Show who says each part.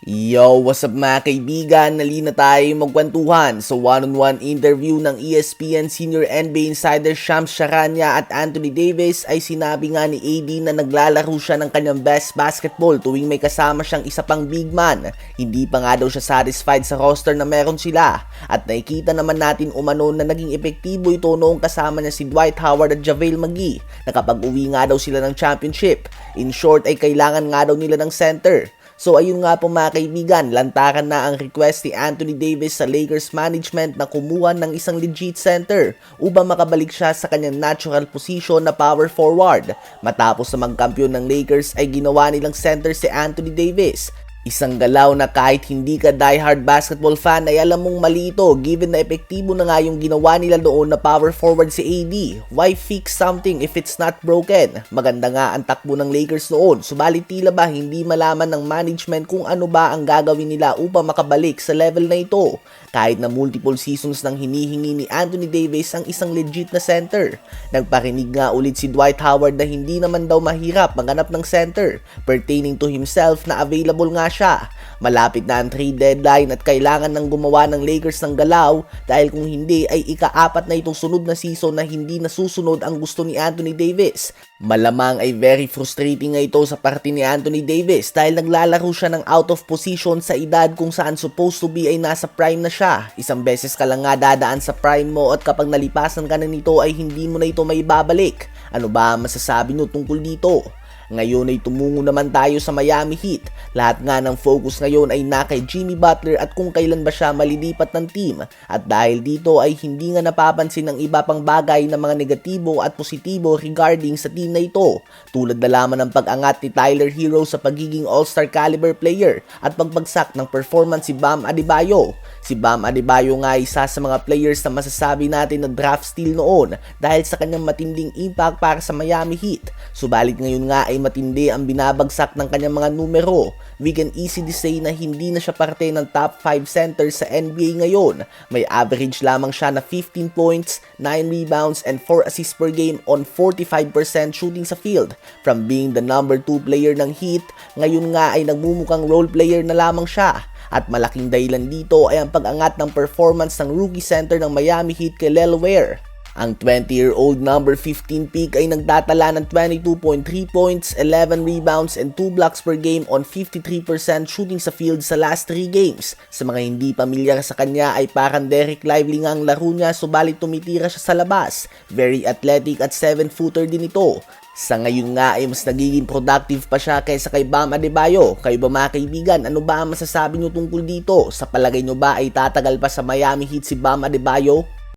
Speaker 1: Yo, what's up mga kaibigan? Nalina tayo magkwentuhan sa one-on-one interview ng ESPN Senior NBA Insider Shams Charania at Anthony Davis ay sinabi nga ni AD na naglalaro siya ng kanyang best basketball tuwing may kasama siyang isa pang big man. Hindi pa nga daw siya satisfied sa roster na meron sila at nakikita naman natin umano na naging epektibo ito noong kasama niya si Dwight Howard at JaVale McGee na kapag uwi nga daw sila ng championship. In short ay kailangan nga daw nila ng center. So ayun nga po mga kaibigan, lantaran na ang request ni Anthony Davis sa Lakers management na kumuha ng isang legit center upang makabalik siya sa kanyang natural position na power forward. Matapos na magkampiyon ng Lakers ay ginawa nilang center si Anthony Davis. Isang galaw na kahit hindi ka diehard basketball fan ay alam mong mali ito given na epektibo na nga yung ginawa nila doon na power forward si AD. Why fix something if it's not broken? Maganda nga ang takbo ng Lakers noon, subalit tila ba hindi malaman ng management kung ano ba ang gagawin nila upang makabalik sa level na ito. Kahit na multiple seasons nang hinihingi ni Anthony Davis ang isang legit na center. Nagparinig nga ulit si Dwight Howard na hindi naman daw mahirap maghanap ng center pertaining to himself na available nga siya. Malapit na ang trade deadline at kailangan nang gumawa ng Lakers ng galaw dahil kung hindi ay ika-4 na itong sunod na season na hindi nasusunod ang gusto ni Anthony Davis. Malamang ay very frustrating nga ito sa parte ni Anthony Davis dahil naglalaro siya ng out of position sa edad kung saan supposed to be ay nasa prime na siya. Isang beses ka lang nga dadaan sa prime mo at kapag nalipasan ka na nito ay hindi mo na ito maibabalik. Ano ba ang masasabi nyo tungkol dito? Ngayon ay tumungo naman tayo sa Miami Heat. Lahat nga ng focus ngayon ay na kay Jimmy Butler at kung kailan ba siya malilipat ng team. At dahil dito ay hindi nga napapansin ng iba pang bagay na mga negatibo at positibo regarding sa team na ito. Tulad na lamang ng pag-angat ni Tyler Hero sa pagiging all-star caliber player at pagbagsak ng performance si Bam Adebayo. Si Bam Adebayo nga ay isa sa mga players na masasabi natin na draft steal noon dahil sa kanyang matinding impact para sa Miami Heat. Subalit ngayon nga ay matindi ang binabagsak ng kanyang mga numero. We can easily say na hindi na siya parte ng top 5 centers sa NBA ngayon. May average lamang siya na 15 points, 9 rebounds, and 4 assists per game on 45% shooting sa field. From being the number 2 player ng Heat, ngayon nga ay nagmumukhang role player na lamang siya. At malaking dahilan dito ay ang pag-angat ng performance ng rookie center ng Miami Heat kay Lel Ware. Ang 20-year-old number 15 pick ay nagtatala ng 22.3 points, 11 rebounds, and 2 blocks per game on 53% shooting sa field sa last 3 games. Sa mga hindi pamilyar sa kanya ay parang Derek Lively nga ang laro niya subalit tumitira siya sa labas. Very athletic at 7-footer din ito. Sa ngayon nga ay mas nagiging productive pa siya kaysa kay Bam Adebayo. Kayo ba mga kaibigan, ano ba ang masasabi nyo tungkol dito? Sa palagay nyo ba ay tatagal pa sa Miami Heat si Bam Adebayo?